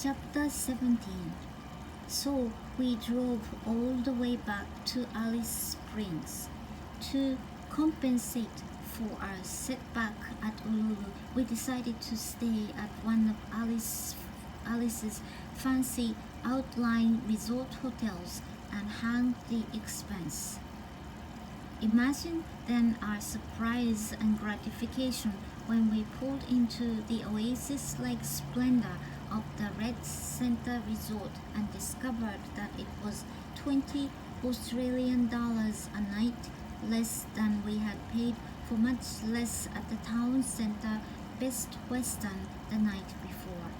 Chapter 17. So we drove all the way back to Alice Springs. To compensate for our setback at Ululu, we decided to stay at one of Alice's fancy outlying resort hotels and hang the expense. Imagine then our surprise and gratification when we pulled into the oasis-like splendor of the Red Center Resort and discovered that it was 20 Australian dollars a night, less than we had paid for much less at the town center Best Western the night before.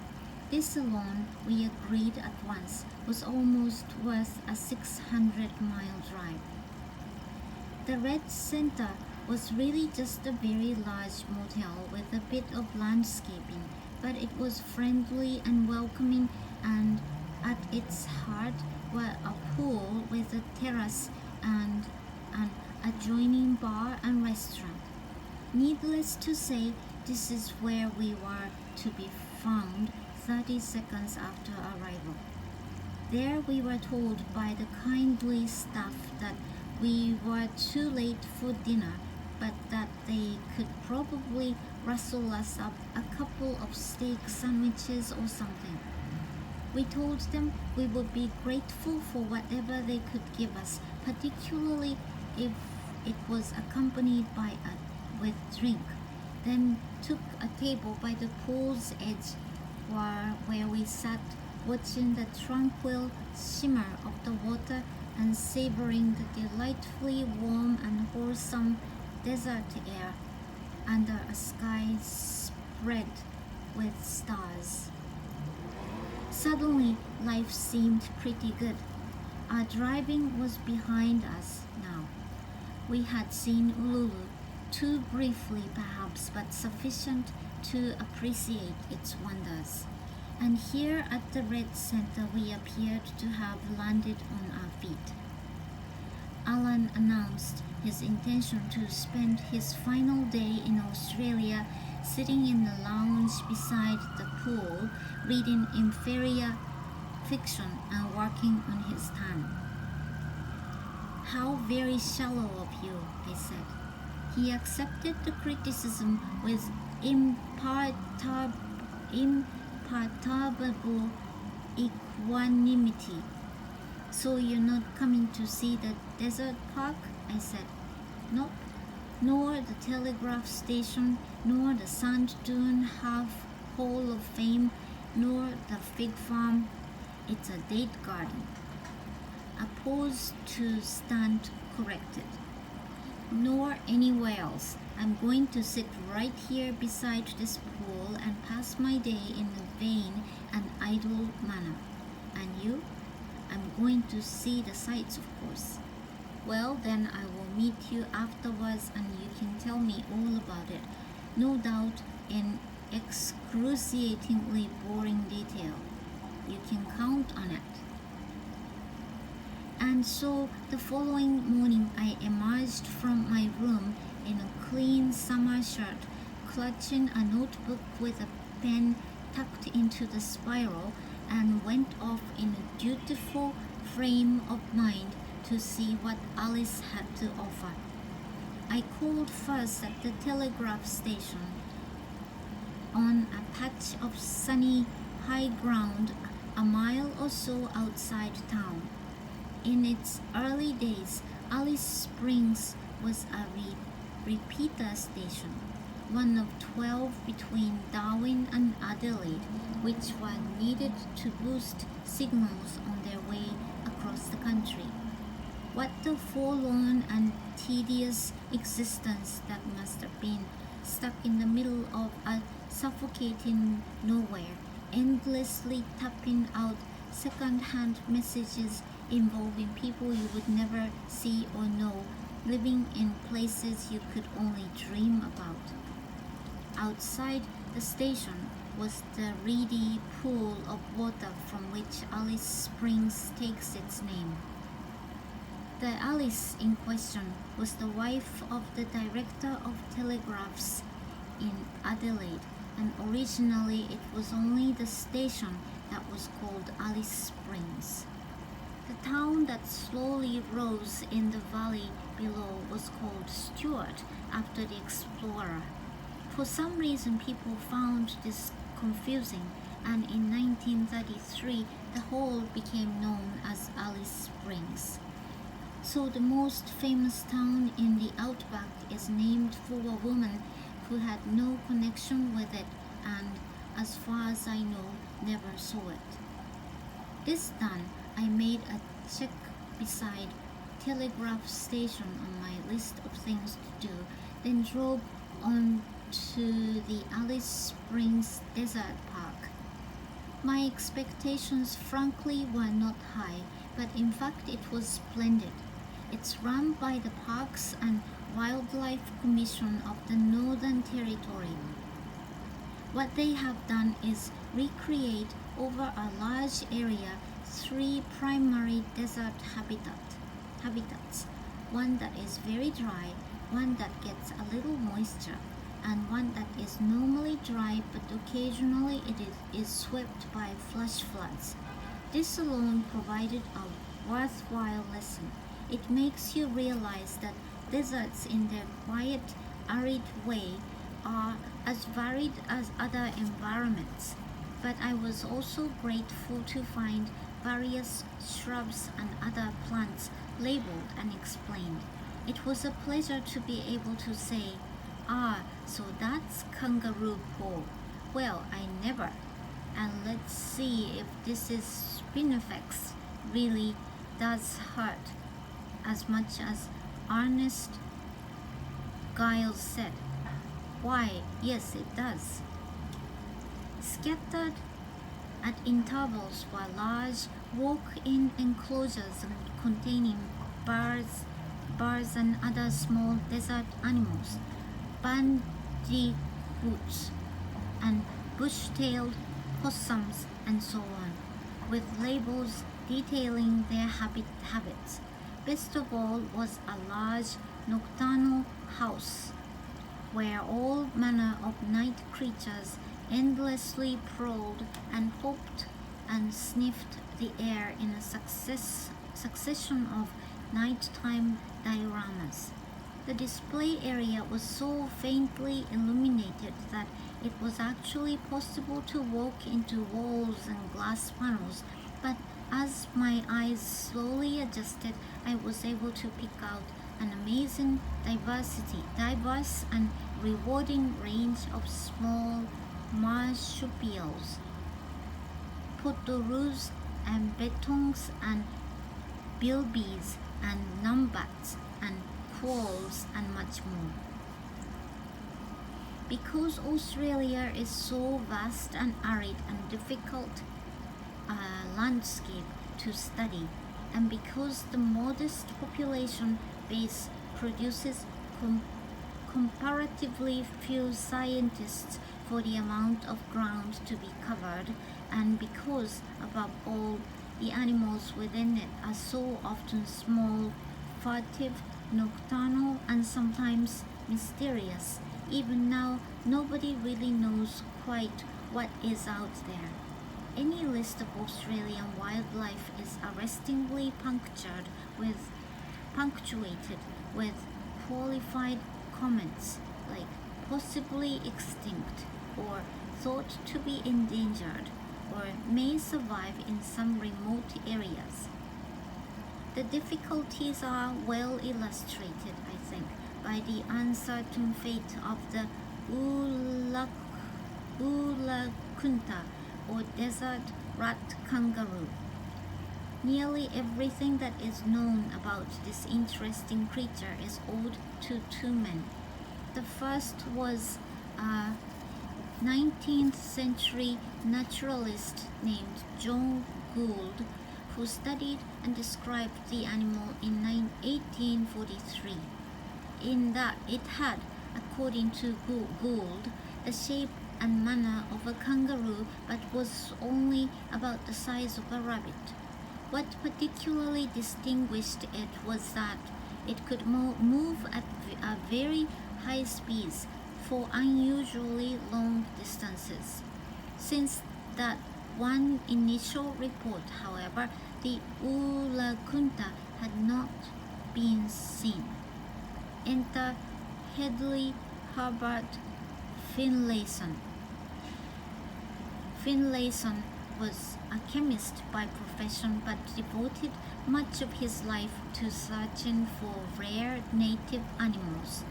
This alone, we agreed at once, was almost worth a 600-mile drive. The Red Center was really just a very large motel with a bit of landscaping, but it was friendly and welcoming, and at its heart were a pool with a terrace and an adjoining bar and restaurant. Needless to say, this is where we were to be found 30 seconds after arrival. There we were told by the kindly staff that we were too late for dinner, but that they could probably rustle us up a couple of steak sandwiches or something. We told them we would be grateful for whatever they could give us, particularly if it was accompanied with drink. Then took a table by the pool's edge where we sat watching the tranquil shimmer of the water and savoring the delightfully warm and wholesome desert air under a sky spread with stars. Suddenly, life seemed pretty good. Our driving was behind us now. We had seen Ululu, too briefly perhaps, but sufficient to appreciate its wonders. And here at the Red Center we appeared to have landed on our feet. Alan announced his intention to spend his final day in Australia sitting in the lounge beside the pool, reading inferior fiction and working on his tan. "How very shallow of you," I said. He accepted the criticism with imperturbable equanimity. "So you're not coming to see the desert park?" I said. "Nope, nor the telegraph station, nor the sand dune half hall of fame, nor the fig farm. It's a date garden." A pause to stand corrected. "Nor anywhere else. I'm going to sit right here beside this pool and pass my day in a vain and idle manner. And you?" "I'm going to see the sights, of course." "Well, then I will meet you afterwards and you can tell me all about it, no doubt in excruciatingly boring detail. You can count on it." And so the following morning I emerged from my room in a clean summer shirt, clutching a notebook with a pen tucked into the spiral, and went off in a dutiful frame of mind to see what Alice had to offer. I called first at the telegraph station on a patch of sunny high ground a mile or so outside town. In its early days, Alice Springs was a repeater station, one of 12 between Darwin and Adelaide, which were needed to boost signals on their way across the country. What a forlorn and tedious existence that must have been, stuck in the middle of a suffocating nowhere, endlessly tapping out second-hand messages involving people you would never see or know, living in places you could only dream about. Outside the station was the reedy pool of water from which Alice Springs takes its name. The Alice in question was the wife of the director of telegraphs in Adelaide, and originally it was only the station that was called Alice Springs. The town that slowly rose in the valley below was called Stuart after the explorer. For some reason, people found this confusing, and in 1933 the whole became known as Alice Springs. So the most famous town in the outback is named for a woman who had no connection with it and, as far as I know, never saw it. This done, I made a check beside telegraph station on my list of things to do, then drove on to the Alice Springs Desert Park. My expectations frankly were not high, but in fact it was splendid. It's run by the Parks and Wildlife Commission of the Northern Territory. What they have done is recreate over a large area 3 primary desert habitats, one that is very dry, one that gets a little moisture, and one that is normally dry but occasionally it is swept by flash floods. This alone provided a worthwhile lesson. It makes you realize that deserts in their quiet, arid way are as varied as other environments. But I was also grateful to find various shrubs and other plants labeled and explained. It was a pleasure to be able to say, so that's kangaroo paw. Well, I never. And let's see if this is spinifex really does hurt as much as Ernest Giles said. Why, yes, it does. Scattered at intervals were large walk-in enclosures containing birds and other small desert animals, bandicoots and bush-tailed possums and so on, with labels detailing their habits. Best of all was a large nocturnal house where all manner of night creatures endlessly prowled and hopped and sniffed the air in a succession of nighttime dioramas. The display area was so faintly illuminated that it was actually possible to walk into walls and glass panels, but as my eyes slowly adjusted, I was able to pick out an amazing diverse and rewarding range of small marsupials, potoroos and bettongs and bilbies and numbats and quolls and much more. Because Australia is so vast and arid and difficult landscape to study, and because the modest population base produces comparatively few scientists for the amount of ground to be covered, and because, above all, the animals within it are so often small, furtive, nocturnal, and sometimes mysterious, even now nobody really knows quite what is out there. Any list of Australian wildlife is arrestingly punctuated with qualified comments like possibly extinct or thought to be endangered or may survive in some remote areas. The difficulties are well illustrated, I think, by the uncertain fate of the Ulakunta or desert rat kangaroo. Nearly everything that is known about this interesting creature is owed to 2 men. The first was a 19th century naturalist named John Gould, who studied and described the animal in 1843. In that it had, according to Gould, the shape and manner of a kangaroo but was only about the size of a rabbit. What particularly distinguished it was that it could move at a very high speeds, for unusually long distances. Since that one initial report, however, the Ulagunta had not been seen. Enter Hedley Herbert Finlayson. Finlayson was a chemist by profession but devoted much of his life to searching for rare native animals.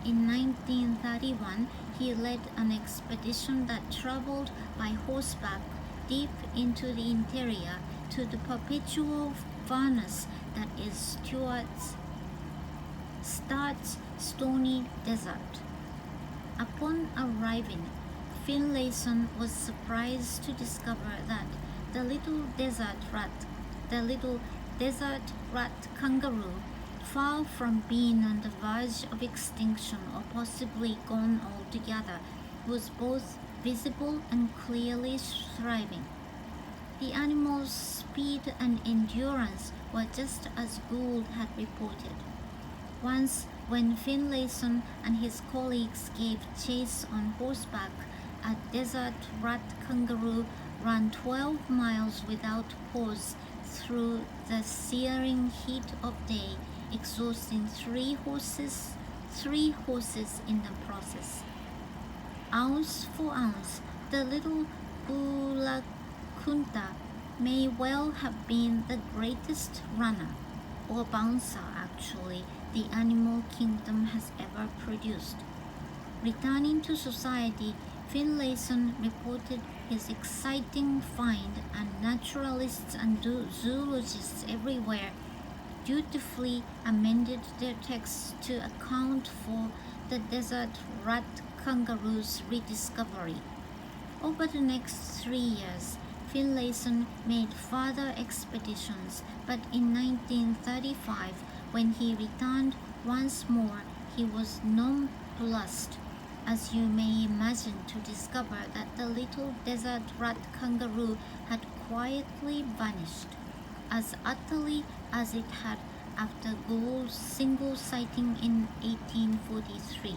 In 1931, he led an expedition that traveled by horseback deep into the interior to the perpetual furnace that is Start's stony desert. Upon arriving, Finlayson was surprised to discover that the little desert rat kangaroo, far from being on the verge of extinction or possibly gone altogether, was both visible and clearly thriving. The animal's speed and endurance were just as Gould had reported. Once, when Finlayson and his colleagues gave chase on horseback, a desert rat kangaroo ran 12 miles without pause through the searing heat of day, exhausting three horses in the process. Ounce for ounce, the little Ulagunta may well have been the greatest runner, or bouncer actually, the animal kingdom has ever produced. Returning to society, Finlayson reported his exciting find, and naturalists and zoologists everywhere dutifully amended their texts to account for the desert rat kangaroo's rediscovery. Over the next 3 years, Finlayson made further expeditions, but in 1935, when he returned once more, he was nonplussed, as you may imagine, to discover that the little desert rat kangaroo had quietly vanished, as utterly as it had after Gould's single sighting in 1843.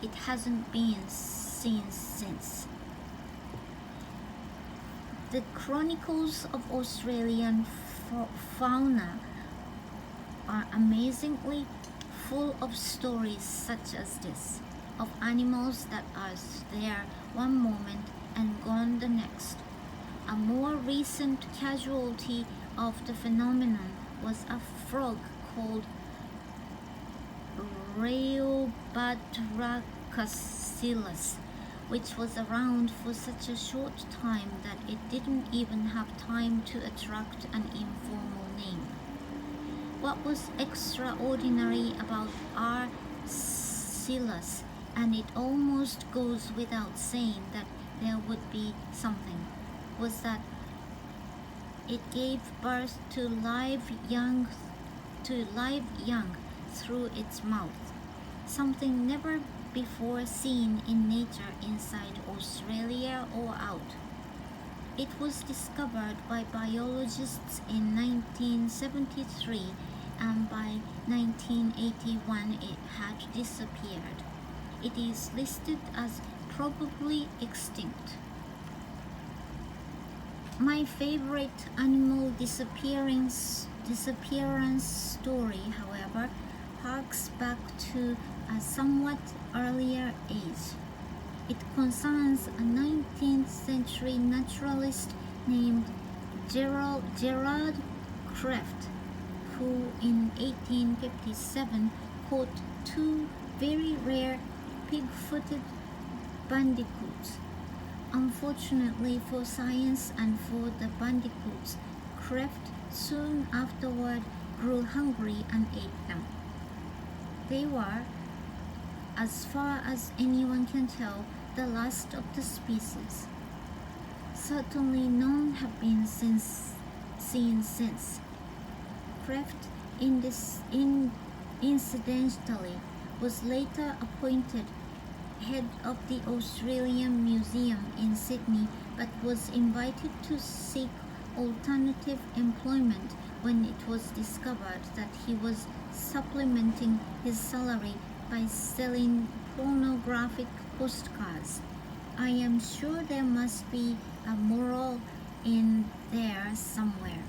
It hasn't been seen since. The chronicles of Australian fauna are amazingly full of stories such as this, of animals that are there one moment and gone the next. A more recent casualty of the phenomenon was a frog called Rheobatrachus, which was around for such a short time that it didn't even have time to attract an informal name. What was extraordinary about R. Silas, and it almost goes without saying that there would be something, was that it gave birth to live young through its mouth, something never before seen in nature inside Australia or out. It was discovered by biologists in 1973, and by 1981 it had disappeared. It is listed as probably extinct. My favorite animal disappearance story, however, harks back to a somewhat earlier age. It concerns a 19th century naturalist named Gerard Krefft, who in 1857 caught two very rare pig-footed bandicoots. Unfortunately for science and for the bandicoots, Krefft soon afterward grew hungry and ate them. They were, as far as anyone can tell, the last of the species. Certainly none have been seen since. Krefft incidentally was later appointed head of the Australian Museum in Sydney, but was invited to seek alternative employment when it was discovered that he was supplementing his salary by selling pornographic postcards. I am sure there must be a moral in there somewhere.